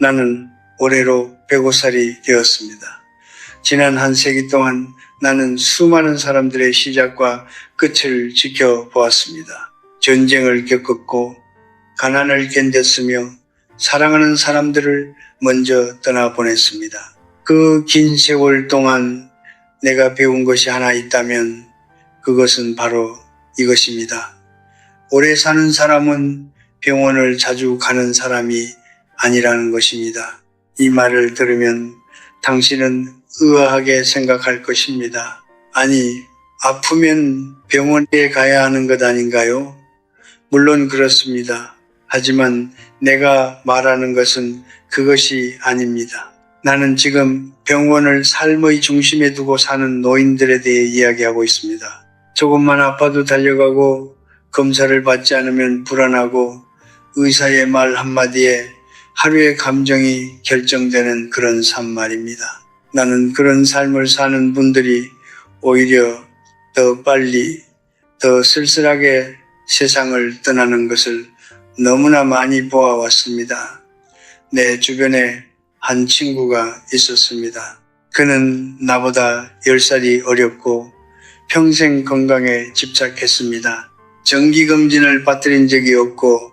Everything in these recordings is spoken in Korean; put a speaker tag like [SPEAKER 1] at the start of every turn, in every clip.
[SPEAKER 1] 나는 올해로 105살이 되었습니다. 지난 한 세기 동안 나는 수많은 사람들의 시작과 끝을 지켜보았습니다. 전쟁을 겪었고 가난을 견뎠으며 사랑하는 사람들을 먼저 떠나보냈습니다. 그 긴 세월 동안 내가 배운 것이 하나 있다면 그것은 바로 이것입니다. 오래 사는 사람은 병원을 자주 가는 사람이 아니라는 것입니다. 이 말을 들으면 당신은 의아하게 생각할 것입니다. 아니, 아프면 병원에 가야 하는 것 아닌가요? 물론 그렇습니다. 하지만 내가 말하는 것은 그것이 아닙니다. 나는 지금 병원을 삶의 중심에 두고 사는 노인들에 대해 이야기하고 있습니다. 조금만 아파도 달려가고 검사를 받지 않으면 불안하고 의사의 말 한마디에 하루의 감정이 결정되는 그런 삶 말입니다. 나는 그런 삶을 사는 분들이 오히려 더 빨리, 더 쓸쓸하게 세상을 떠나는 것을 너무나 많이 보아왔습니다. 내 주변에 한 친구가 있었습니다. 그는 나보다 10살이 어렸고 평생 건강에 집착했습니다. 정기검진을 받들인 적이 없고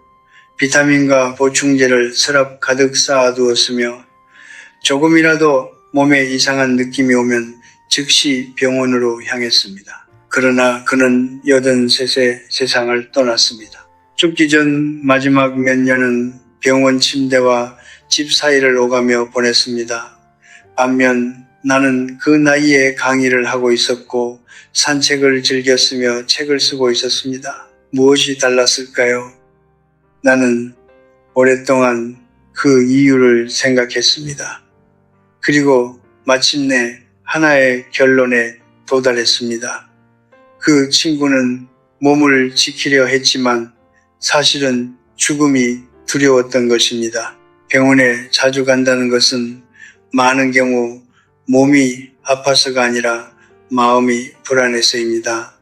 [SPEAKER 1] 비타민과 보충제를 서랍 가득 쌓아두었으며 조금이라도 몸에 이상한 느낌이 오면 즉시 병원으로 향했습니다. 그러나 그는 83세 세상을 떠났습니다. 죽기 전 마지막 몇 년은 병원 침대와 집 사이를 오가며 보냈습니다. 반면 나는 그 나이에 강의를 하고 있었고 산책을 즐겼으며 책을 쓰고 있었습니다. 무엇이 달랐을까요? 나는 오랫동안 그 이유를 생각했습니다. 그리고 마침내 하나의 결론에 도달했습니다. 그 친구는 몸을 지키려 했지만 사실은 죽음이 두려웠던 것입니다. 병원에 자주 간다는 것은 많은 경우 몸이 아파서가 아니라 마음이 불안해서입니다.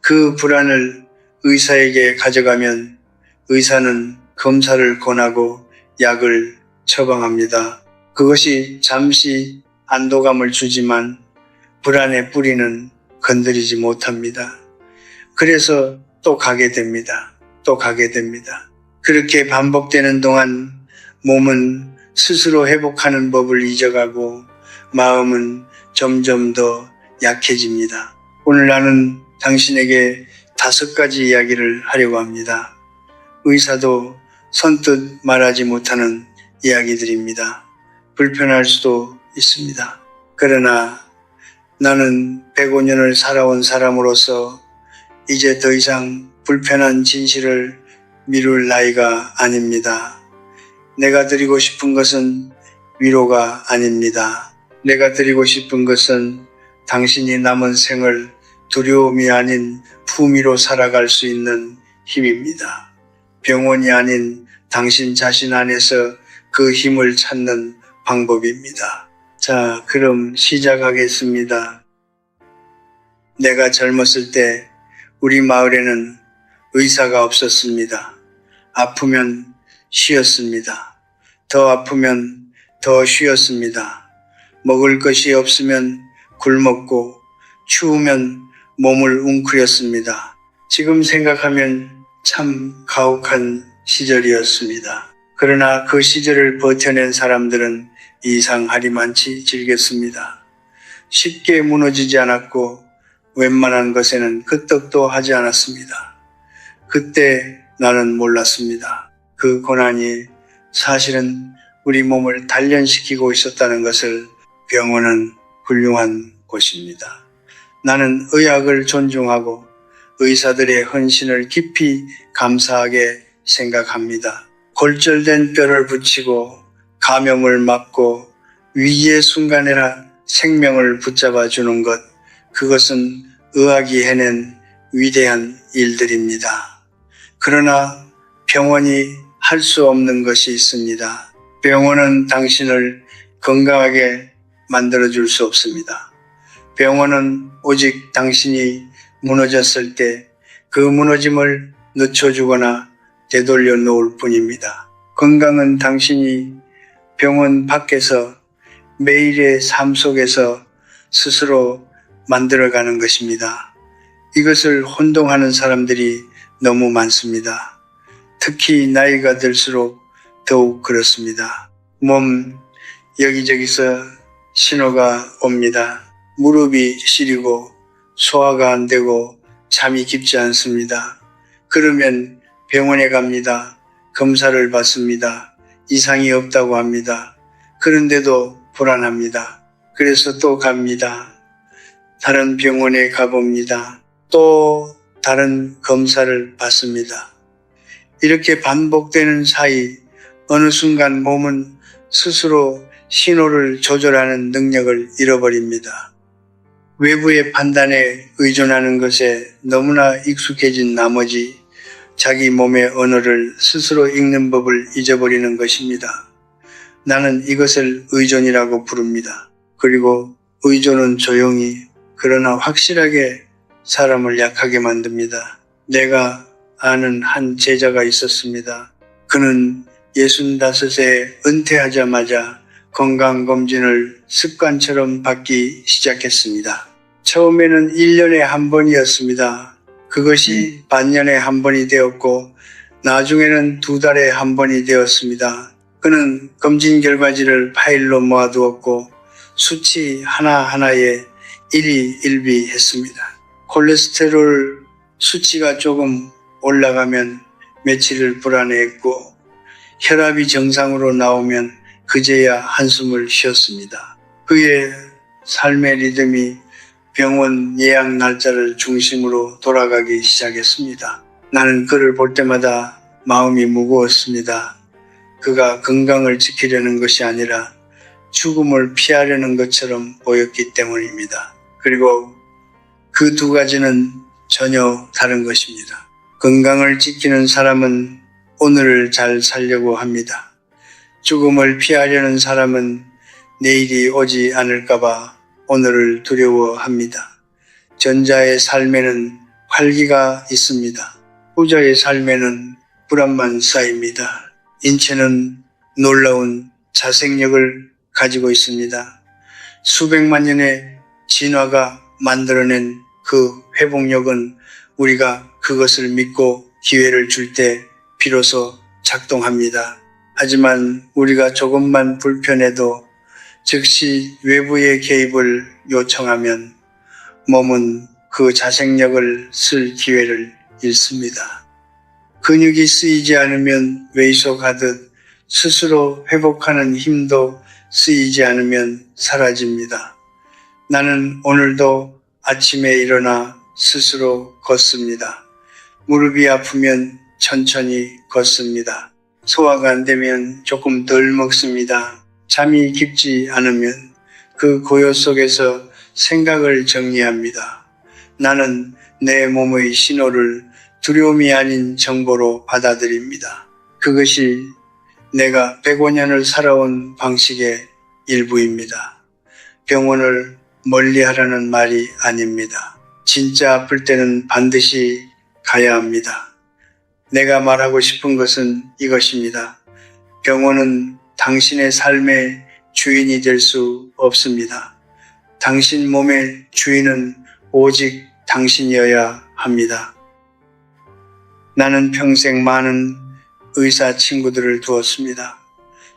[SPEAKER 1] 그 불안을 의사에게 가져가면 의사는 검사를 권하고 약을 처방합니다. 그것이 잠시 안도감을 주지만 불안의 뿌리는 건드리지 못합니다. 그래서 또 가게 됩니다. 또 가게 됩니다. 그렇게 반복되는 동안 몸은 스스로 회복하는 법을 잊어가고 마음은 점점 더 약해집니다. 오늘 나는 당신에게 5가지 이야기를 하려고 합니다. 의사도 선뜻 말하지 못하는 이야기들입니다. 불편할 수도 있습니다. 그러나 나는 105년을 살아온 사람으로서 이제 더 이상 불편한 진실을 미룰 나이가 아닙니다. 내가 드리고 싶은 것은 위로가 아닙니다. 내가 드리고 싶은 것은 당신이 남은 생을 두려움이 아닌 품위로 살아갈 수 있는 힘입니다. 병원이 아닌 당신 자신 안에서 그 힘을 찾는 방법입니다. 자, 그럼 시작하겠습니다. 내가 젊었을 때 우리 마을에는 의사가 없었습니다. 아프면 쉬었습니다. 더 아프면 더 쉬었습니다. 먹을 것이 없으면 굶었고 추우면 몸을 웅크렸습니다. 지금 생각하면 참 가혹한 시절이었습니다. 그러나 그 시절을 버텨낸 사람들은 이상하리만치 즐겼습니다. 쉽게 무너지지 않았고 웬만한 것에는 끄떡도 하지 않았습니다. 그때 나는 몰랐습니다. 그 고난이 사실은 우리 몸을 단련시키고 있었다는 것을. 병원은 훌륭한 곳입니다. 나는 의학을 존중하고 의사들의 헌신을 깊이 감사하게 생각합니다. 골절된 뼈를 붙이고 감염을 막고 위기의 순간에나 생명을 붙잡아 주는 것, 그것은 의학이 해낸 위대한 일들입니다. 그러나 병원이 할 수 없는 것이 있습니다. 병원은 당신을 건강하게 만들어줄 수 없습니다. 병원은 오직 당신이 무너졌을 때 그 무너짐을 늦춰주거나 되돌려 놓을 뿐입니다. 건강은 당신이 병원 밖에서 매일의 삶 속에서 스스로 만들어가는 것입니다. 이것을 혼동하는 사람들이 너무 많습니다. 특히 나이가 들수록 더욱 그렇습니다. 몸 여기저기서 신호가 옵니다. 무릎이 시리고 소화가 안 되고 잠이 깊지 않습니다. 그러면 병원에 갑니다. 검사를 받습니다. 이상이 없다고 합니다. 그런데도 불안합니다. 그래서 또 갑니다. 다른 병원에 가봅니다. 또 다른 검사를 받습니다. 이렇게 반복되는 사이 어느 순간 몸은 스스로 신호를 조절하는 능력을 잃어버립니다. 외부의 판단에 의존하는 것에 너무나 익숙해진 나머지 자기 몸의 언어를 스스로 읽는 법을 잊어버리는 것입니다. 나는 이것을 의존이라고 부릅니다. 그리고 의존은 조용히 그러나 확실하게 사람을 약하게 만듭니다. 내가 아는 한 제자가 있었습니다. 그는 65세 은퇴하자마자 건강검진을 습관처럼 받기 시작했습니다. 처음에는 1년에 한 번이었습니다. 그것이 반년에 한 번이 되었고 나중에는 2달에 한 번이 되었습니다. 그는 검진 결과지를 파일로 모아두었고 수치 하나하나에 일희일비했습니다. 콜레스테롤 수치가 조금 올라가면 며칠을 불안해했고 혈압이 정상으로 나오면 그제야 한숨을 쉬었습니다. 그의 삶의 리듬이 병원 예약 날짜를 중심으로 돌아가기 시작했습니다. 나는 그를 볼 때마다 마음이 무거웠습니다. 그가 건강을 지키려는 것이 아니라 죽음을 피하려는 것처럼 보였기 때문입니다. 그리고 그 두 가지는 전혀 다른 것입니다. 건강을 지키는 사람은 오늘을 잘 살려고 합니다. 죽음을 피하려는 사람은 내일이 오지 않을까봐 오늘을 두려워합니다. 전자의 삶에는 활기가 있습니다. 후자의 삶에는 불안만 쌓입니다. 인체는 놀라운 자생력을 가지고 있습니다. 수백만 년의 진화가 만들어낸 그 회복력은 우리가 그것을 믿고 기회를 줄 때 비로소 작동합니다. 하지만 우리가 조금만 불편해도 즉시 외부의 개입을 요청하면 몸은 그 자생력을 쓸 기회를 잃습니다. 근육이 쓰이지 않으면 왜소하듯 스스로 회복하는 힘도 쓰이지 않으면 사라집니다. 나는 오늘도 아침에 일어나 스스로 걷습니다. 무릎이 아프면 천천히 걷습니다. 소화가 안 되면 조금 덜 먹습니다. 잠이 깊지 않으면 그 고요 속에서 생각을 정리합니다. 나는 내 몸의 신호를 두려움이 아닌 정보로 받아들입니다. 그것이 내가 105년을 살아온 방식의 일부입니다. 병원을 멀리하라는 말이 아닙니다. 진짜 아플 때는 반드시 가야 합니다. 내가 말하고 싶은 것은 이것입니다. 병원은 당신의 삶의 주인이 될 수 없습니다. 당신 몸의 주인은 오직 당신이어야 합니다. 나는 평생 많은 의사 친구들을 두었습니다.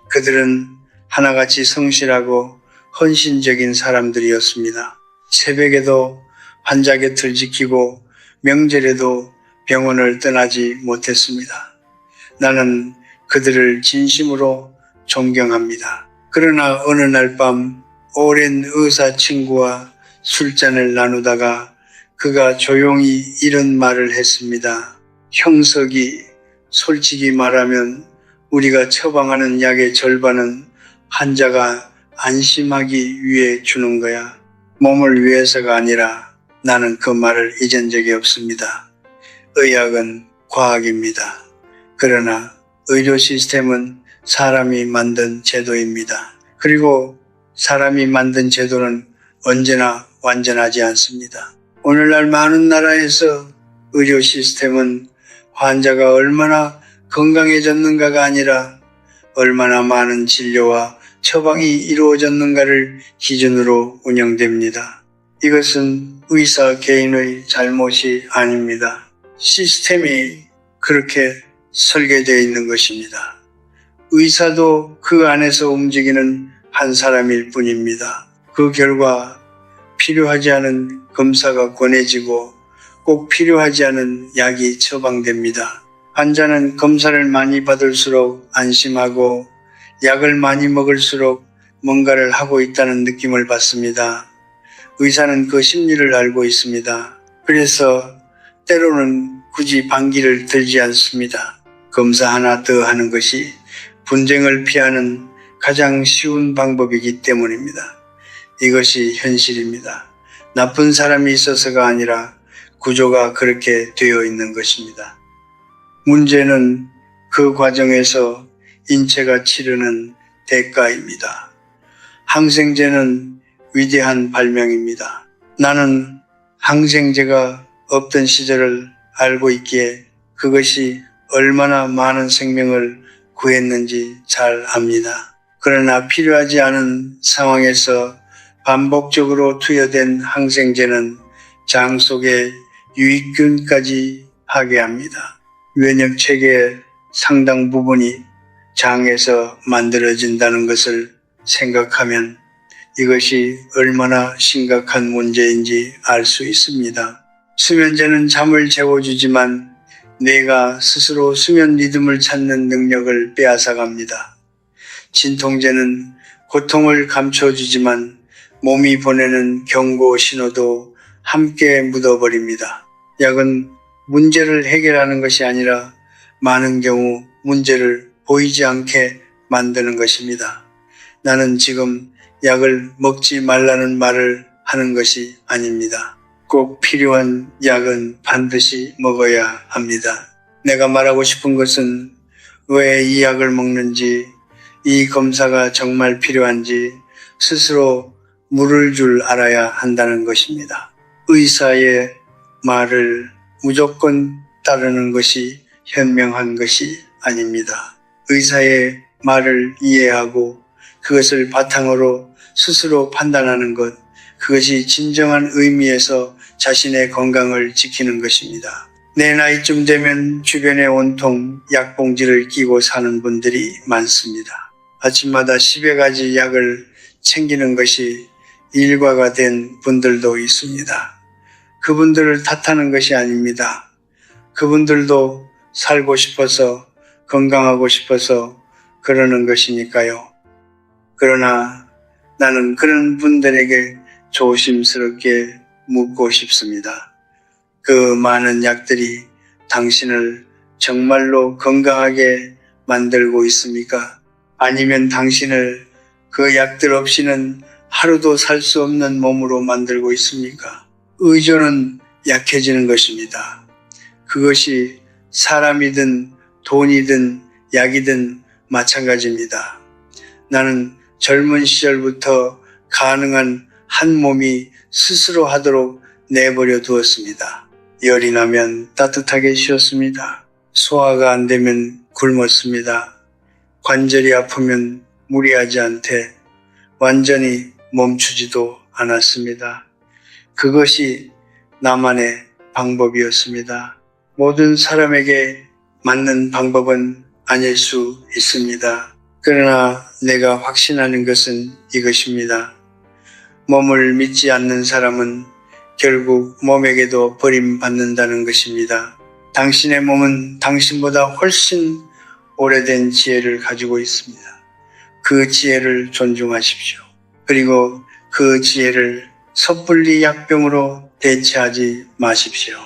[SPEAKER 1] 그들은 하나같이 성실하고 헌신적인 사람들이었습니다. 새벽에도 환자 곁을 지키고 명절에도 병원을 떠나지 못했습니다. 나는 그들을 진심으로 존경합니다. 그러나 어느 날 밤 오랜 의사 친구와 술잔을 나누다가 그가 조용히 이런 말을 했습니다. 형석이, 솔직히 말하면 우리가 처방하는 약의 절반은 환자가 안심하기 위해 주는 거야. 몸을 위해서가 아니라 나는 그 말을 잊은 적이 없습니다. 의학은 과학입니다. 그러나 의료 시스템은 사람이 만든 제도입니다. 그리고 사람이 만든 제도는 언제나 완전하지 않습니다. 오늘날 많은 나라에서 의료 시스템은 환자가 얼마나 건강해졌는가가 아니라 얼마나 많은 진료와 처방이 이루어졌는가를 기준으로 운영됩니다. 이것은 의사 개인의 잘못이 아닙니다. 시스템이 그렇게 설계되어 있는 것입니다. 의사도 그 안에서 움직이는 한 사람일 뿐입니다. 그 결과 필요하지 않은 검사가 권해지고 꼭 필요하지 않은 약이 처방됩니다. 환자는 검사를 많이 받을수록 안심하고 약을 많이 먹을수록 뭔가를 하고 있다는 느낌을 받습니다. 의사는 그 심리를 알고 있습니다. 그래서 때로는 굳이 방귀를 들지 않습니다. 검사 하나 더 하는 것이 분쟁을 피하는 가장 쉬운 방법이기 때문입니다. 이것이 현실입니다. 나쁜 사람이 있어서가 아니라 구조가 그렇게 되어 있는 것입니다. 문제는 그 과정에서 인체가 치르는 대가입니다. 항생제는 위대한 발명입니다. 나는 항생제가 없던 시절을 알고 있기에 그것이 얼마나 많은 생명을 구했는지 잘 압니다. 그러나 필요하지 않은 상황에서 반복적으로 투여된 항생제는 장 속의 유익균까지 파괴합니다. 면역체계의 상당 부분이 장에서 만들어진다는 것을 생각하면 이것이 얼마나 심각한 문제인지 알 수 있습니다. 수면제는 잠을 재워주지만 뇌가 스스로 수면 리듬을 찾는 능력을 빼앗아갑니다. 진통제는 고통을 감춰주지만 몸이 보내는 경고 신호도 함께 묻어버립니다. 약은 문제를 해결하는 것이 아니라 많은 경우 문제를 보이지 않게 만드는 것입니다. 나는 지금 약을 먹지 말라는 말을 하는 것이 아닙니다. 꼭 필요한 약은 반드시 먹어야 합니다. 내가 말하고 싶은 것은 왜 이 약을 먹는지, 이 검사가 정말 필요한지 스스로 물을 줄 알아야 한다는 것입니다. 의사의 말을 무조건 따르는 것이 현명한 것이 아닙니다. 의사의 말을 이해하고 그것을 바탕으로 스스로 판단하는 것, 그것이 진정한 의미에서 자신의 건강을 지키는 것입니다. 내 나이쯤 되면 주변에 온통 약봉지를 끼고 사는 분들이 많습니다. 아침마다 10여 가지 약을 챙기는 것이 일과가 된 분들도 있습니다. 그분들을 탓하는 것이 아닙니다. 그분들도 살고 싶어서 건강하고 싶어서 그러는 것이니까요. 그러나 나는 그런 분들에게 조심스럽게 묻고 싶습니다. 그 많은 약들이 당신을 정말로 건강하게 만들고 있습니까? 아니면 당신을 그 약들 없이는 하루도 살 수 없는 몸으로 만들고 있습니까? 의존은 약해지는 것입니다. 그것이 사람이든 돈이든 약이든 마찬가지입니다. 나는 젊은 시절부터 가능한 한 몸이 스스로 하도록 내버려 두었습니다. 열이 나면 따뜻하게 쉬었습니다. 소화가 안 되면 굶었습니다. 관절이 아프면 무리하지 않되 완전히 멈추지도 않았습니다. 그것이 나만의 방법이었습니다. 모든 사람에게 맞는 방법은 아닐 수 있습니다. 그러나 내가 확신하는 것은 이것입니다. 몸을 믿지 않는 사람은 결국 몸에게도 버림받는다는 것입니다. 당신의 몸은 당신보다 훨씬 오래된 지혜를 가지고 있습니다. 그 지혜를 존중하십시오. 그리고 그 지혜를 섣불리 약병으로 대체하지 마십시오.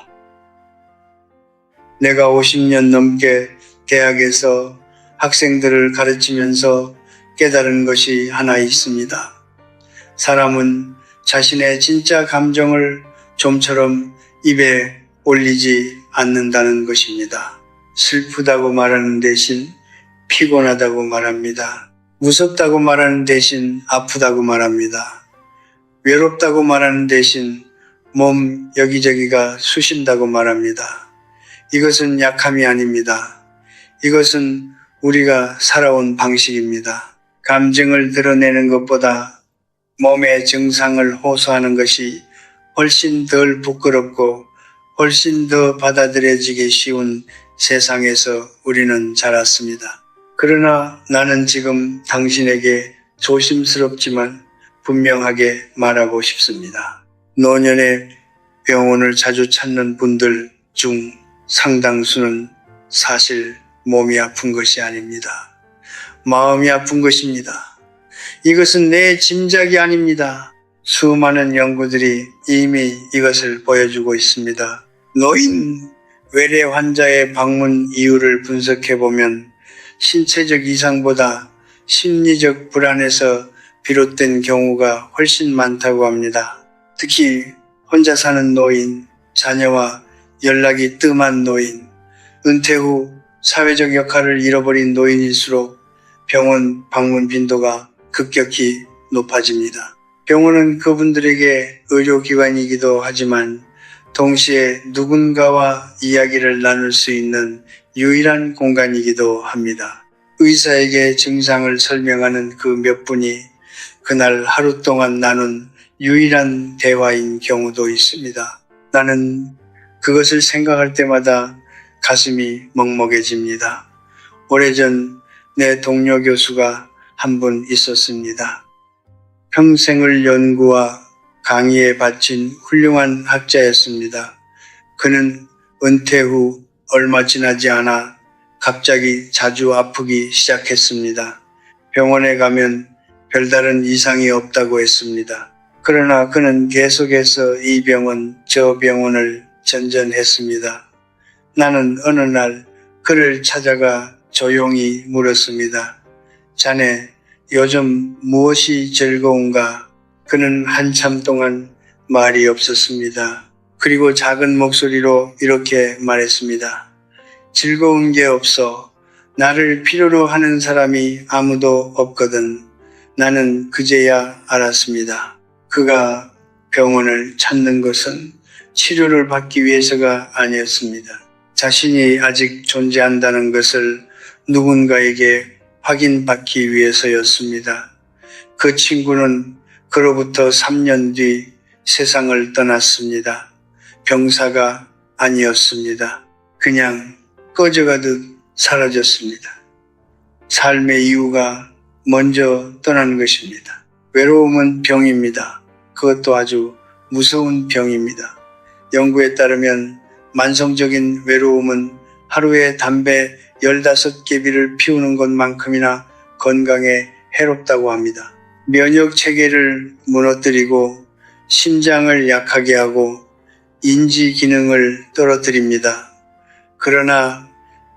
[SPEAKER 1] 내가 50년 넘게 대학에서 학생들을 가르치면서 깨달은 것이 하나 있습니다. 사람은 자신의 진짜 감정을 좀처럼 입에 올리지 않는다는 것입니다. 슬프다고 말하는 대신 피곤하다고 말합니다. 무섭다고 말하는 대신 아프다고 말합니다. 외롭다고 말하는 대신 몸 여기저기가 쑤신다고 말합니다. 이것은 약함이 아닙니다. 이것은 우리가 살아온 방식입니다. 감정을 드러내는 것보다 몸의 증상을 호소하는 것이 훨씬 덜 부끄럽고 훨씬 더 받아들여지기 쉬운 세상에서 우리는 자랐습니다. 그러나 나는 지금 당신에게 조심스럽지만 분명하게 말하고 싶습니다. 노년에 병원을 자주 찾는 분들 중 상당수는 사실 몸이 아픈 것이 아닙니다. 마음이 아픈 것입니다. 이것은 내 짐작이 아닙니다. 수많은 연구들이 이미 이것을 보여주고 있습니다. 노인 외래 환자의 방문 이유를 분석해보면 신체적 이상보다 심리적 불안에서 비롯된 경우가 훨씬 많다고 합니다. 특히 혼자 사는 노인, 자녀와 연락이 뜸한 노인, 은퇴 후 사회적 역할을 잃어버린 노인일수록 병원 방문 빈도가 급격히 높아집니다. 병원은 그분들에게 의료기관이기도 하지만 동시에 누군가와 이야기를 나눌 수 있는 유일한 공간이기도 합니다. 의사에게 증상을 설명하는 그 몇 분이 그날 하루 동안 나눈 유일한 대화인 경우도 있습니다. 나는 그것을 생각할 때마다 가슴이 먹먹해집니다. 오래전 내 동료 교수가 한 분 있었습니다. 평생을 연구와 강의에 바친 훌륭한 학자였습니다. 그는 은퇴 후 얼마 지나지 않아 갑자기 자주 아프기 시작했습니다. 병원에 가면 별다른 이상이 없다고 했습니다. 그러나 그는 계속해서 이 병원, 저 병원을 전전했습니다. 나는 어느 날 그를 찾아가 조용히 물었습니다. 자네, 요즘 무엇이 즐거운가? 그는 한참 동안 말이 없었습니다. 그리고 작은 목소리로 이렇게 말했습니다. 즐거운 게 없어. 나를 필요로 하는 사람이 아무도 없거든. 나는 그제야 알았습니다. 그가 병원을 찾는 것은 치료를 받기 위해서가 아니었습니다. 자신이 아직 존재한다는 것을 누군가에게 확인받기 위해서였습니다. 그 친구는 그로부터 3년 뒤 세상을 떠났습니다. 병사가 아니었습니다. 그냥 꺼져가듯 사라졌습니다. 삶의 이유가 먼저 떠난 것입니다. 외로움은 병입니다. 그것도 아주 무서운 병입니다. 연구에 따르면 만성적인 외로움은 하루에 담배 15개비를 피우는 것만큼이나 건강에 해롭다고 합니다. 면역 체계를 무너뜨리고 심장을 약하게 하고 인지 기능을 떨어뜨립니다. 그러나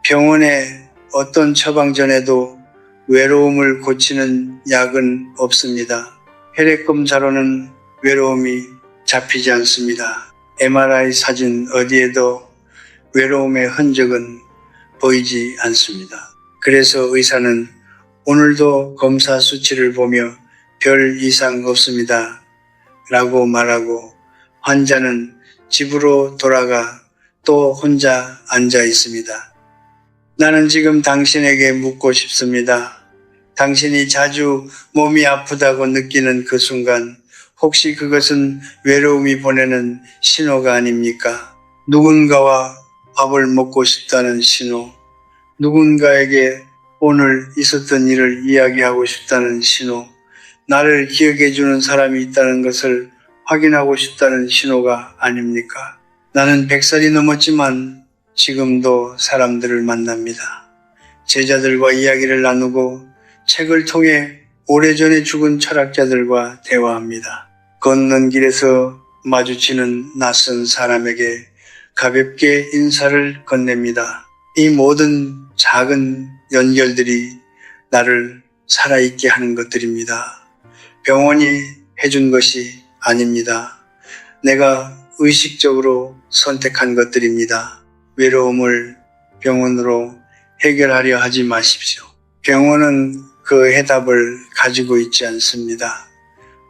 [SPEAKER 1] 병원에 어떤 처방전에도 외로움을 고치는 약은 없습니다. 혈액 검사로는 외로움이 잡히지 않습니다. MRI 사진 어디에도 외로움의 흔적은 보이지 않습니다. 그래서 의사는 오늘도 검사 수치를 보며 별 이상 없습니다. 라고 말하고 환자는 집으로 돌아가 또 혼자 앉아 있습니다. 나는 지금 당신에게 묻고 싶습니다. 당신이 자주 몸이 아프다고 느끼는 그 순간 혹시 그것은 외로움이 보내는 신호가 아닙니까? 누군가와 밥을 먹고 싶다는 신호, 누군가에게 오늘 있었던 일을 이야기하고 싶다는 신호, 나를 기억해 주는 사람이 있다는 것을 확인하고 싶다는 신호가 아닙니까? 나는 100살이 넘었지만 지금도 사람들을 만납니다. 제자들과 이야기를 나누고 책을 통해 오래전에 죽은 철학자들과 대화합니다. 걷는 길에서 마주치는 낯선 사람에게 가볍게 인사를 건넵니다. 이 모든 작은 연결들이 나를 살아있게 하는 것들입니다. 병원이 해준 것이 아닙니다. 내가 의식적으로 선택한 것들입니다. 외로움을 병원으로 해결하려 하지 마십시오. 병원은 그 해답을 가지고 있지 않습니다.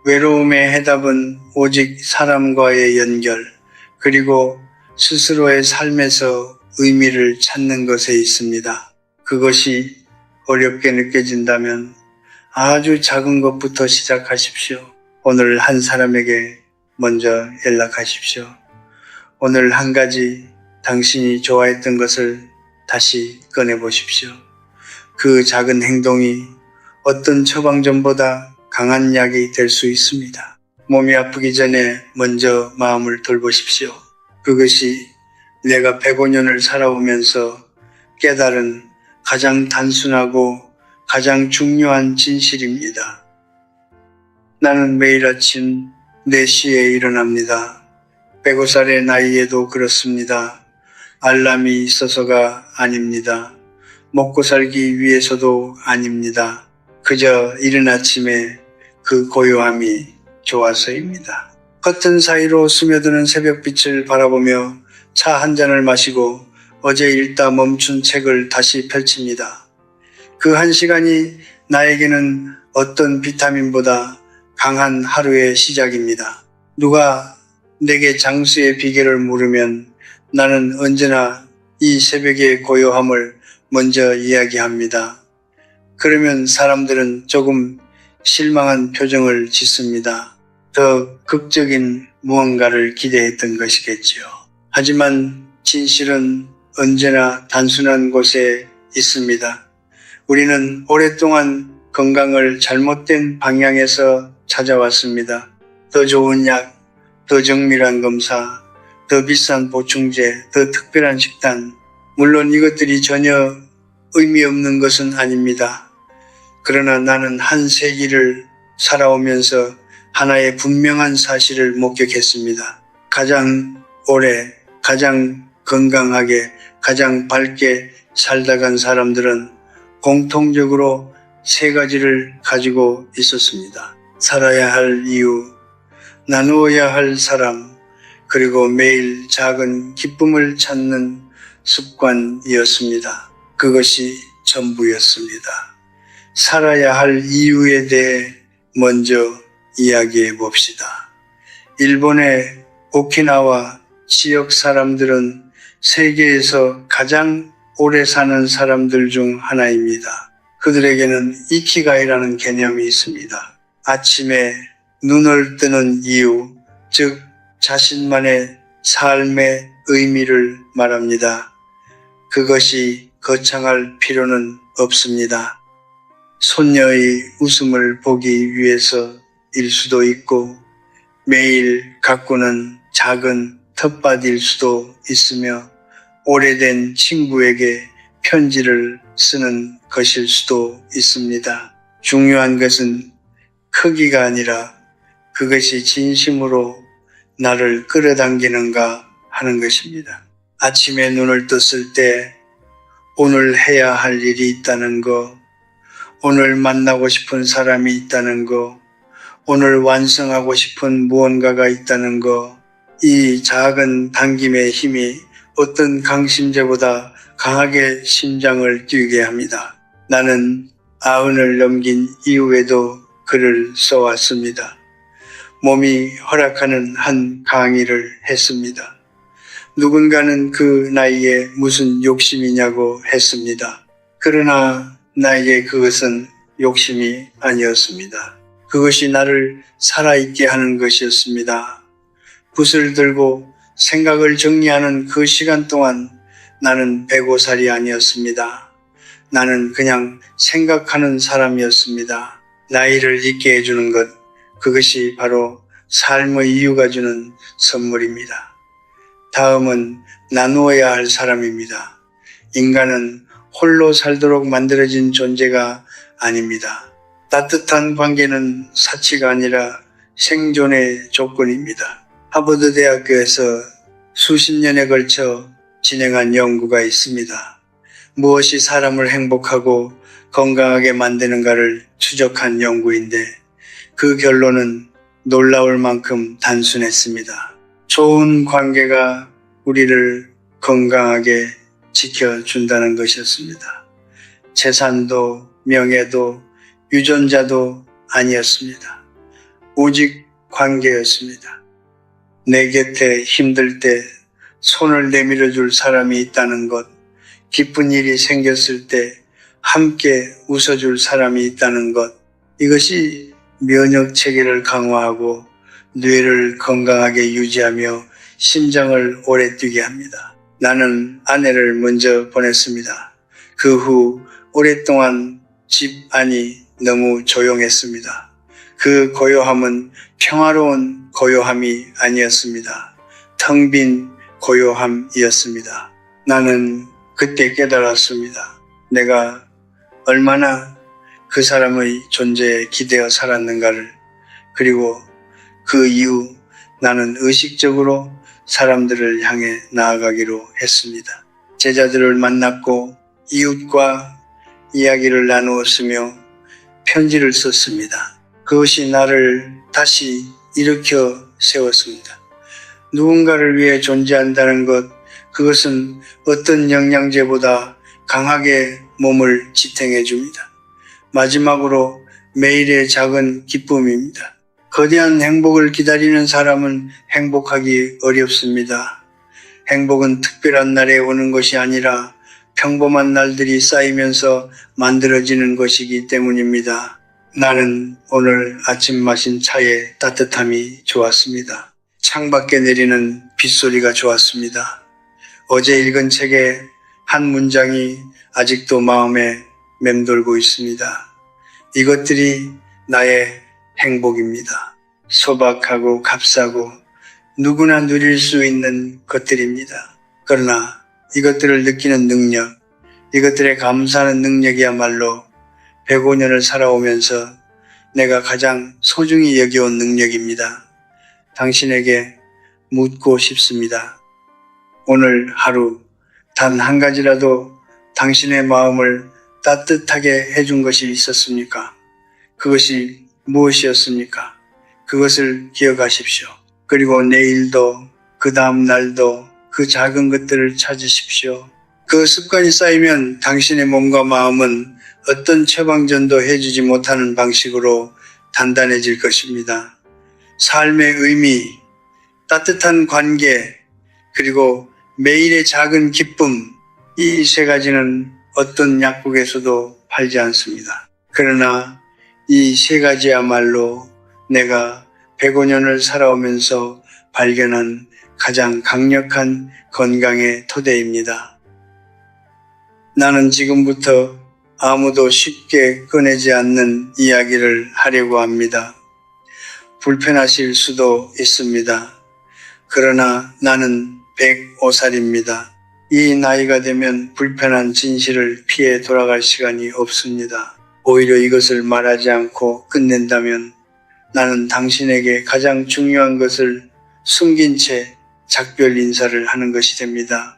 [SPEAKER 1] 외로움의 해답은 오직 사람과의 연결, 그리고 스스로의 삶에서 의미를 찾는 것에 있습니다. 그것이 어렵게 느껴진다면 아주 작은 것부터 시작하십시오. 오늘 한 사람에게 먼저 연락하십시오. 오늘 한 가지 당신이 좋아했던 것을 다시 꺼내보십시오. 그 작은 행동이 어떤 처방전보다 강한 약이 될 수 있습니다. 몸이 아프기 전에 먼저 마음을 돌보십시오. 그것이 내가 105년을 살아오면서 깨달은 가장 단순하고 가장 중요한 진실입니다. 나는 매일 아침 4시에 일어납니다. 105살의 나이에도 그렇습니다. 알람이 있어서가 아닙니다. 먹고 살기 위해서도 아닙니다. 그저 이른 아침에 그 고요함이 좋아서입니다. 커튼 사이로 스며드는 새벽빛을 바라보며 차 한 잔을 마시고 어제 읽다 멈춘 책을 다시 펼칩니다. 그 한 시간이 나에게는 어떤 비타민보다 강한 하루의 시작입니다. 누가 내게 장수의 비결을 물으면 나는 언제나 이 새벽의 고요함을 먼저 이야기합니다. 그러면 사람들은 조금 실망한 표정을 짓습니다. 더 극적인 무언가를 기대했던 것이겠지요. 하지만 진실은 언제나 단순한 곳에 있습니다. 우리는 오랫동안 건강을 잘못된 방향에서 찾아왔습니다. 더 좋은 약, 더 정밀한 검사, 더 비싼 보충제, 더 특별한 식단. 물론 이것들이 전혀 의미 없는 것은 아닙니다. 그러나 나는 한 세기를 살아오면서 하나의 분명한 사실을 목격했습니다. 가장 오래, 가장 건강하게, 가장 밝게 살다 간 사람들은 공통적으로 3가지를 가지고 있었습니다. 살아야 할 이유, 나누어야 할 사람, 그리고 매일 작은 기쁨을 찾는 습관이었습니다. 그것이 전부였습니다. 살아야 할 이유에 대해 먼저 이야기해 봅시다. 일본의 오키나와 지역 사람들은 세계에서 가장 오래 사는 사람들 중 하나입니다. 그들에게는 이키가이라는 개념이 있습니다. 아침에 눈을 뜨는 이유, 즉 자신만의 삶의 의미를 말합니다. 그것이 거창할 필요는 없습니다. 손녀의 웃음을 보기 위해서일 수도 있고 매일 가꾸는 작은 텃밭일 수도 있으며 오래된 친구에게 편지를 쓰는 것일 수도 있습니다. 중요한 것은 크기가 아니라 그것이 진심으로 나를 끌어당기는가 하는 것입니다. 아침에 눈을 떴을 때 오늘 해야 할 일이 있다는 거, 오늘 만나고 싶은 사람이 있다는 거, 오늘 완성하고 싶은 무언가가 있다는 거, 이 작은 당김의 힘이 어떤 강심제보다 강하게 심장을 뛰게 합니다. 나는 90을 넘긴 이후에도 글을 써왔습니다. 몸이 허락하는 한 강의를 했습니다. 누군가는 그 나이에 무슨 욕심이냐고 했습니다. 그러나 나에게 그것은 욕심이 아니었습니다. 그것이 나를 살아있게 하는 것이었습니다. 붓을 들고 생각을 정리하는 그 시간 동안 나는 105살이 아니었습니다. 나는 그냥 생각하는 사람이었습니다. 나이를 잊게 해주는 것, 그것이 바로 삶의 이유가 주는 선물입니다. 다음은 나누어야 할 사람입니다. 인간은 홀로 살도록 만들어진 존재가 아닙니다. 따뜻한 관계는 사치가 아니라 생존의 조건입니다. 하버드 대학교에서 수십 년에 걸쳐 진행한 연구가 있습니다. 무엇이 사람을 행복하고 건강하게 만드는가를 추적한 연구인데 그 결론은 놀라울 만큼 단순했습니다. 좋은 관계가 우리를 건강하게 지켜준다는 것이었습니다. 재산도 명예도 유전자도 아니었습니다. 오직 관계였습니다. 내 곁에 힘들 때 손을 내밀어 줄 사람이 있다는 것, 기쁜 일이 생겼을 때 함께 웃어줄 사람이 있다는 것. 이것이 면역 체계를 강화하고 뇌를 건강하게 유지하며 심장을 오래 뛰게 합니다. 나는 아내를 먼저 보냈습니다. 그 후 오랫동안 집 안이 너무 조용했습니다. 그 고요함은 평화로운 고요함이 아니었습니다. 텅 빈 고요함이었습니다. 나는 그때 깨달았습니다. 내가 얼마나 그 사람의 존재에 기대어 살았는가를. 그리고 그 이후 나는 의식적으로 사람들을 향해 나아가기로 했습니다. 제자들을 만났고 이웃과 이야기를 나누었으며 편지를 썼습니다. 그것이 나를 다시 일으켜 세웠습니다. 누군가를 위해 존재한다는 것, 그것은 어떤 영양제보다 강하게 몸을 지탱해 줍니다. 마지막으로 매일의 작은 기쁨입니다. 거대한 행복을 기다리는 사람은 행복하기 어렵습니다. 행복은 특별한 날에 오는 것이 아니라 평범한 날들이 쌓이면서 만들어지는 것이기 때문입니다. 나는 오늘 아침 마신 차의 따뜻함이 좋았습니다. 창밖에 내리는 빗소리가 좋았습니다. 어제 읽은 책의 한 문장이 아직도 마음에 맴돌고 있습니다. 이것들이 나의 행복입니다. 소박하고 값싸고 누구나 누릴 수 있는 것들입니다. 그러나 이것들을 느끼는 능력, 이것들에 감사하는 능력이야말로 105년을 살아오면서 내가 가장 소중히 여겨온 능력입니다. 당신에게 묻고 싶습니다. 오늘 하루 단 한 가지라도 당신의 마음을 따뜻하게 해준 것이 있었습니까? 그것이 무엇이었습니까? 그것을 기억하십시오. 그리고 내일도 그 다음 날도 그 작은 것들을 찾으십시오. 그 습관이 쌓이면 당신의 몸과 마음은 어떤 처방전도 해주지 못하는 방식으로 단단해질 것입니다. 삶의 의미, 따뜻한 관계, 그리고 매일의 작은 기쁨, 이 세 가지는 어떤 약국에서도 팔지 않습니다. 그러나 이 세 가지야말로 내가 105년을 살아오면서 발견한 가장 강력한 건강의 토대입니다. 나는 지금부터 아무도 쉽게 꺼내지 않는 이야기를 하려고 합니다. 불편하실 수도 있습니다. 그러나 나는 105살입니다. 이 나이가 되면 불편한 진실을 피해 돌아갈 시간이 없습니다. 오히려 이것을 말하지 않고 끝낸다면 나는 당신에게 가장 중요한 것을 숨긴 채 작별 인사를 하는 것이 됩니다.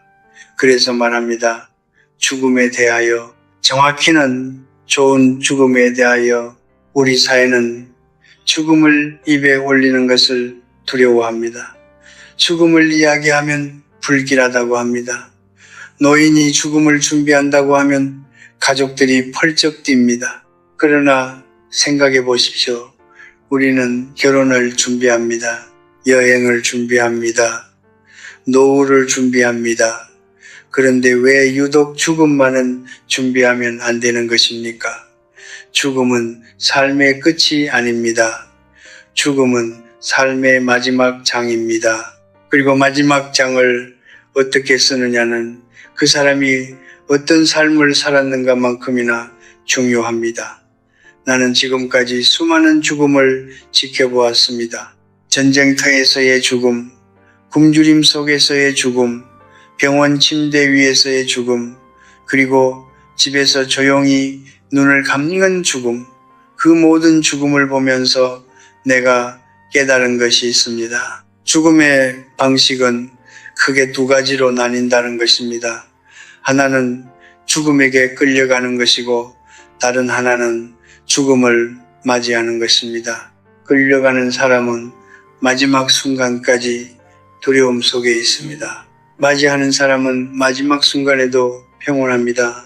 [SPEAKER 1] 그래서 말합니다. 죽음에 대하여, 정확히는 좋은 죽음에 대하여 우리 사회는 죽음을 입에 올리는 것을 두려워합니다. 죽음을 이야기하면 불길하다고 합니다. 노인이 죽음을 준비한다고 하면 가족들이 펄쩍 뜁니다. 그러나 생각해 보십시오. 우리는 결혼을 준비합니다. 여행을 준비합니다. 노후를 준비합니다. 그런데 왜 유독 죽음만은 준비하면 안 되는 것입니까? 죽음은 삶의 끝이 아닙니다. 죽음은 삶의 마지막 장입니다. 그리고 마지막 장을 어떻게 쓰느냐는 그 사람이 어떤 삶을 살았는가만큼이나 중요합니다. 나는 지금까지 수많은 죽음을 지켜보았습니다. 전쟁터에서의 죽음, 굶주림 속에서의 죽음, 병원 침대 위에서의 죽음, 그리고 집에서 조용히 눈을 감는 죽음, 그 모든 죽음을 보면서 내가 깨달은 것이 있습니다. 죽음의 방식은 크게 두 가지로 나뉜다는 것입니다. 하나는 죽음에게 끌려가는 것이고 다른 하나는 죽음을 맞이하는 것입니다. 끌려가는 사람은 마지막 순간까지 두려움 속에 있습니다. 맞이하는 사람은 마지막 순간에도 평온합니다.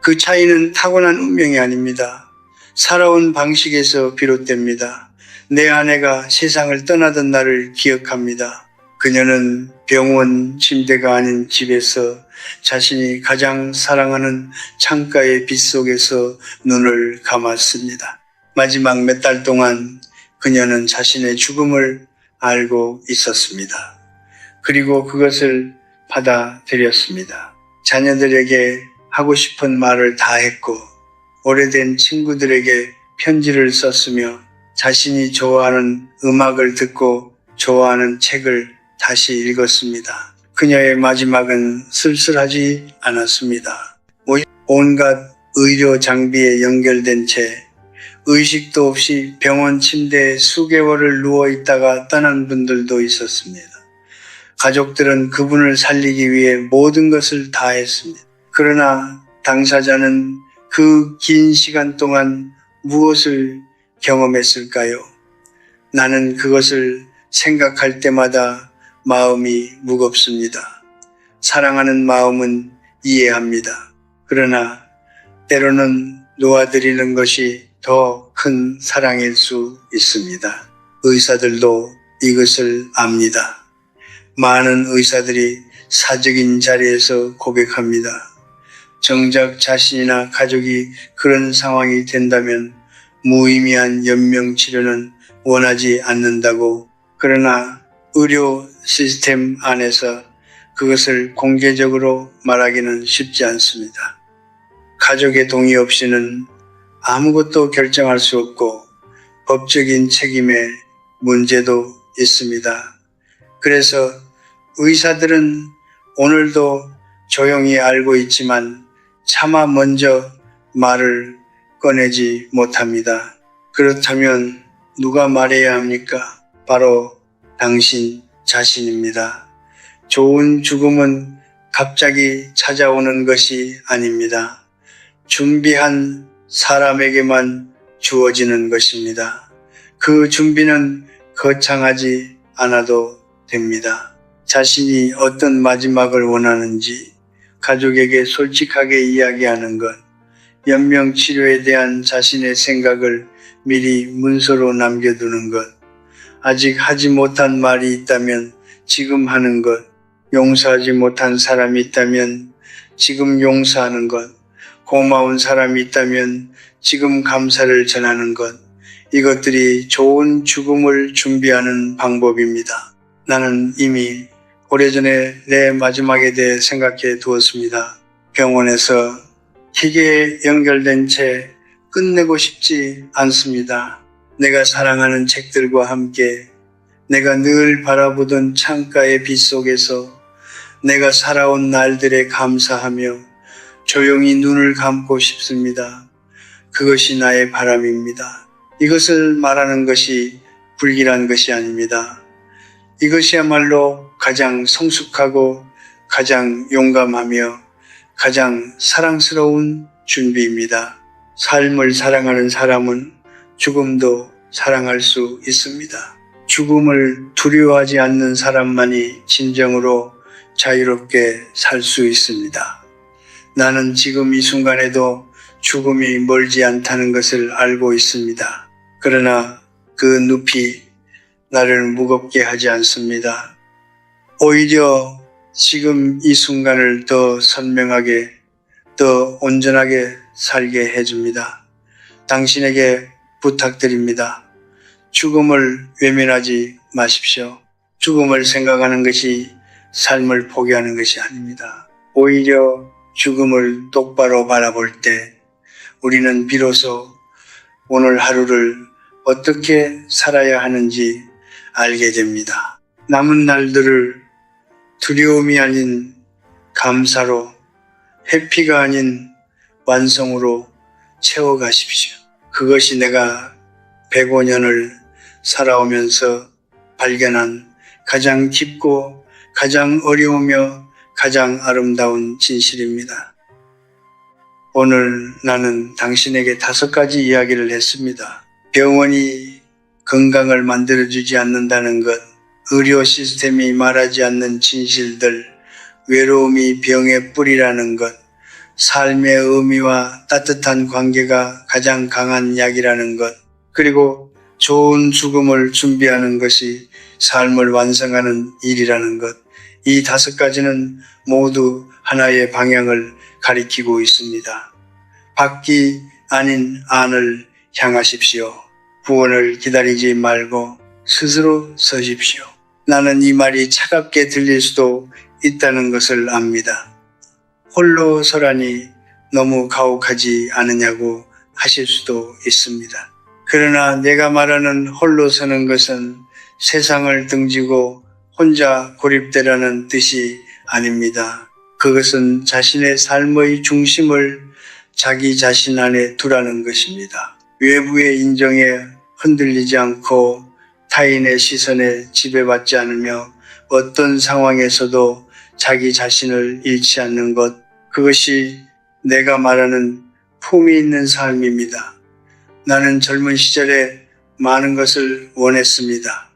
[SPEAKER 1] 그 차이는 타고난 운명이 아닙니다. 살아온 방식에서 비롯됩니다. 내 아내가 세상을 떠나던 날을 기억합니다. 그녀는 병원 침대가 아닌 집에서 자신이 가장 사랑하는 창가의 빛 속에서 눈을 감았습니다. 마지막 몇 달 동안 그녀는 자신의 죽음을 알고 있었습니다. 그리고 그것을 받아들였습니다. 자녀들에게 하고 싶은 말을 다 했고, 오래된 친구들에게 편지를 썼으며, 자신이 좋아하는 음악을 듣고 좋아하는 책을 다시 읽었습니다. 그녀의 마지막은 쓸쓸하지 않았습니다. 온갖 의료 장비에 연결된 채 의식도 없이 병원 침대에 수개월을 누워있다가 떠난 분들도 있었습니다. 가족들은 그분을 살리기 위해 모든 것을 다 했습니다. 그러나 당사자는 그 긴 시간 동안 무엇을 경험했을까요? 나는 그것을 생각할 때마다 마음이 무겁습니다. 사랑하는 마음은 이해합니다. 그러나 때로는 놓아드리는 것이 더 큰 사랑일 수 있습니다. 의사들도 이것을 압니다. 많은 의사들이 사적인 자리에서 고백합니다. 정작 자신이나 가족이 그런 상황이 된다면 무의미한 연명 치료는 원하지 않는다고. 그러나 의료 시스템 안에서 그것을 공개적으로 말하기는 쉽지 않습니다. 가족의 동의 없이는 아무것도 결정할 수 없고 법적인 책임의 문제도 있습니다. 그래서 의사들은 오늘도 조용히 알고 있지만 차마 먼저 말을 꺼내지 못합니다. 그렇다면 누가 말해야 합니까? 바로 당신 자신입니다. 좋은 죽음은 갑자기 찾아오는 것이 아닙니다. 준비한 사람에게만 주어지는 것입니다. 그 준비는 거창하지 않아도 됩니다. 자신이 어떤 마지막을 원하는지 가족에게 솔직하게 이야기하는 것, 연명치료에 대한 자신의 생각을 미리 문서로 남겨두는 것, 아직 하지 못한 말이 있다면 지금 하는 것, 용서하지 못한 사람이 있다면 지금 용서하는 것, 고마운 사람이 있다면 지금 감사를 전하는 것, 이것들이 좋은 죽음을 준비하는 방법입니다. 나는 이미 오래전에 내 마지막에 대해 생각해 두었습니다. 병원에서 기계에 연결된 채 끝내고 싶지 않습니다. 내가 사랑하는 책들과 함께 내가 늘 바라보던 창가의 빛 속에서 내가 살아온 날들에 감사하며 조용히 눈을 감고 싶습니다. 그것이 나의 바람입니다. 이것을 말하는 것이 불길한 것이 아닙니다. 이것이야말로 가장 성숙하고 가장 용감하며 가장 사랑스러운 준비입니다. 삶을 사랑하는 사람은 죽음도 사랑할 수 있습니다. 죽음을 두려워하지 않는 사람만이 진정으로 자유롭게 살 수 있습니다. 나는 지금 이 순간에도 죽음이 멀지 않다는 것을 알고 있습니다. 그러나 그 늪이 나를 무겁게 하지 않습니다. 오히려 지금 이 순간을 더 선명하게, 더 온전하게 살게 해줍니다. 당신에게 부탁드립니다. 죽음을 외면하지 마십시오. 죽음을 생각하는 것이 삶을 포기하는 것이 아닙니다. 오히려 죽음을 똑바로 바라볼 때 우리는 비로소 오늘 하루를 어떻게 살아야 하는지 알게 됩니다. 남은 날들을 두려움이 아닌 감사로, 회피가 아닌 완성으로 채워가십시오. 그것이 내가 105년을 살아오면서 발견한 가장 깊고 가장 어려우며 가장 아름다운 진실입니다. 오늘 나는 당신에게 5가지 이야기를 했습니다. 병원이 건강을 만들어주지 않는다는 것, 의료 시스템이 말하지 않는 진실들, 외로움이 병의 뿌리라는 것, 삶의 의미와 따뜻한 관계가 가장 강한 약이라는 것, 그리고 좋은 죽음을 준비하는 것이 삶을 완성하는 일이라는 것. 이 5가지는 모두 하나의 방향을 가리키고 있습니다. 밖이 아닌 안을 향하십시오. 구원을 기다리지 말고 스스로 서십시오. 나는 이 말이 차갑게 들릴 수도 있다는 것을 압니다. 홀로 서라니 너무 가혹하지 않으냐고 하실 수도 있습니다. 그러나 내가 말하는 홀로 서는 것은 세상을 등지고 혼자 고립되라는 뜻이 아닙니다. 그것은 자신의 삶의 중심을 자기 자신 안에 두라는 것입니다. 외부의 인정에 흔들리지 않고 타인의 시선에 지배받지 않으며 어떤 상황에서도 자기 자신을 잃지 않는 것, 그것이 내가 말하는 품이 있는 삶입니다. 나는 젊은 시절에 많은 것을 원했습니다.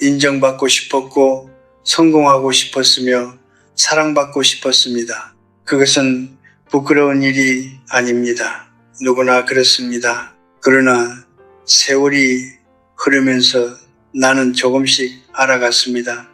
[SPEAKER 1] 인정받고 싶었고 성공하고 싶었으며 사랑받고 싶었습니다. 그것은 부끄러운 일이 아닙니다. 누구나 그렇습니다. 그러나 세월이 흐르면서 나는 조금씩 알아갔습니다.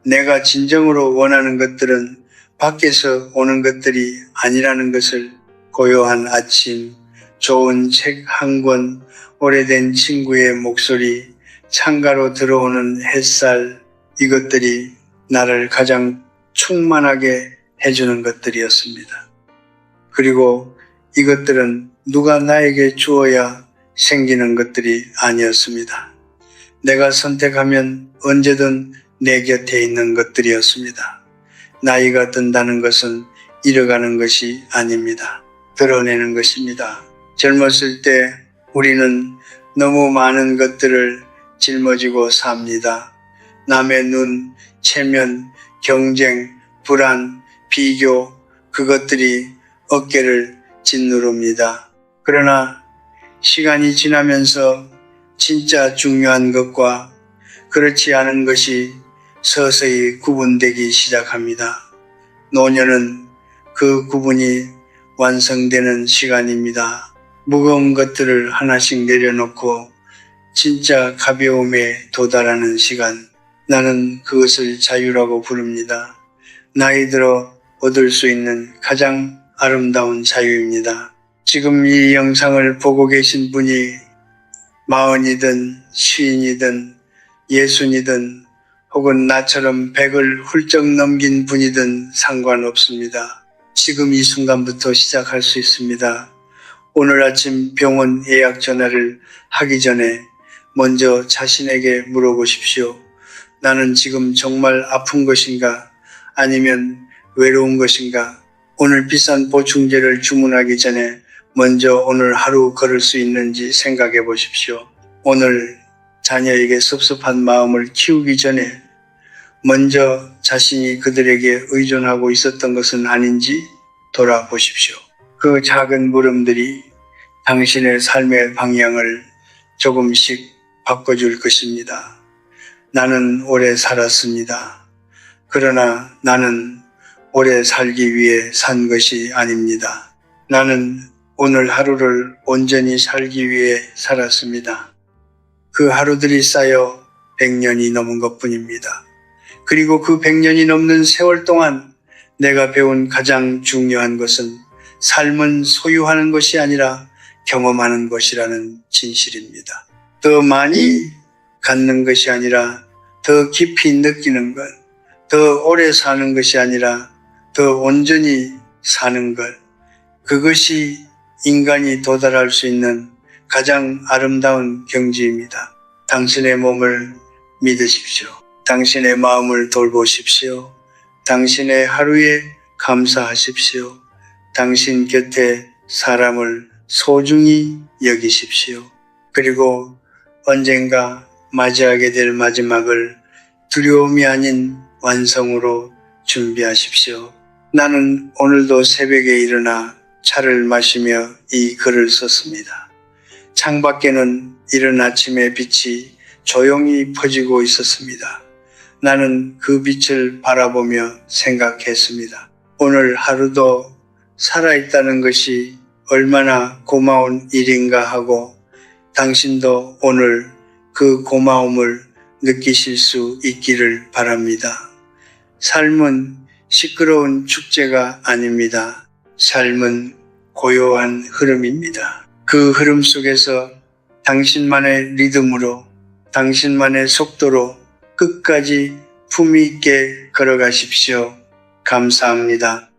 [SPEAKER 1] 내가 진정으로 원하는 것들은 밖에서 오는 것들이 아니라는 것을 고요한 아침, 좋은 책 한 권, 오래된 친구의 목소리, 창가로 들어오는 햇살, 이것들이 나를 가장 충만하게 해주는 것들이었습니다. 그리고 이것들은 누가 나에게 주어야 생기는 것들이 아니었습니다. 내가 선택하면 언제든 내 곁에 있는 것들이었습니다. 나이가 든다는 것은 잃어가는 것이 아닙니다. 드러내는 것입니다. 젊었을 때 우리는 너무 많은 것들을 짊어지고 삽니다. 남의 눈, 체면, 경쟁, 불안, 비교, 그것들이 어깨를 짓누릅니다. 그러나 시간이 지나면서 진짜 중요한 것과 그렇지 않은 것이 서서히 구분되기 시작합니다. 노년은 그 구분이 완성되는 시간입니다. 무거운 것들을 하나씩 내려놓고 진짜 가벼움에 도달하는 시간. 나는 그것을 자유라고 부릅니다. 나이 들어 얻을 수 있는 가장 아름다운 자유입니다. 지금 이 영상을 보고 계신 분이 40이든 50이든 60이든 혹은 나처럼 100을 훌쩍 넘긴 분이든 상관없습니다. 지금 이 순간부터 시작할 수 있습니다. 오늘 아침 병원 예약 전화를 하기 전에 먼저 자신에게 물어보십시오. 나는 지금 정말 아픈 것인가? 아니면 외로운 것인가? 오늘 비싼 보충제를 주문하기 전에 먼저 오늘 하루 걸을 수 있는지 생각해 보십시오. 오늘 자녀에게 섭섭한 마음을 키우기 전에 먼저 자신이 그들에게 의존하고 있었던 것은 아닌지 돌아보십시오. 그 작은 물음들이 당신의 삶의 방향을 조금씩 바꿔줄 것입니다. 나는 오래 살았습니다. 그러나 나는 오래 살기 위해 산 것이 아닙니다. 나는 오늘 하루를 온전히 살기 위해 살았습니다. 그 하루들이 쌓여 100년이 넘은 것뿐입니다. 그리고 그 100년이 넘는 세월 동안 내가 배운 가장 중요한 것은 삶은 소유하는 것이 아니라 경험하는 것이라는 진실입니다. 더 많이 갖는 것이 아니라 더 깊이 느끼는 것, 더 오래 사는 것이 아니라 더 온전히 사는 것, 그것이 인간이 도달할 수 있는 가장 아름다운 경지입니다. 당신의 몸을 믿으십시오. 당신의 마음을 돌보십시오. 당신의 하루에 감사하십시오. 당신 곁에 사람을 소중히 여기십시오. 그리고 언젠가 맞이하게 될 마지막을 두려움이 아닌 완성으로 준비하십시오. 나는 오늘도 새벽에 일어나 차를 마시며 이 글을 썼습니다. 창밖에는 이른 아침의 빛이 조용히 퍼지고 있었습니다. 나는 그 빛을 바라보며 생각했습니다. 오늘 하루도 살아있다는 것이 얼마나 고마운 일인가 하고 당신도 오늘 그 고마움을 느끼실 수 있기를 바랍니다. 삶은 시끄러운 축제가 아닙니다. 삶은 고요한 흐름입니다. 그 흐름 속에서 당신만의 리듬으로, 당신만의 속도로 끝까지 품위 있게 걸어가십시오. 감사합니다.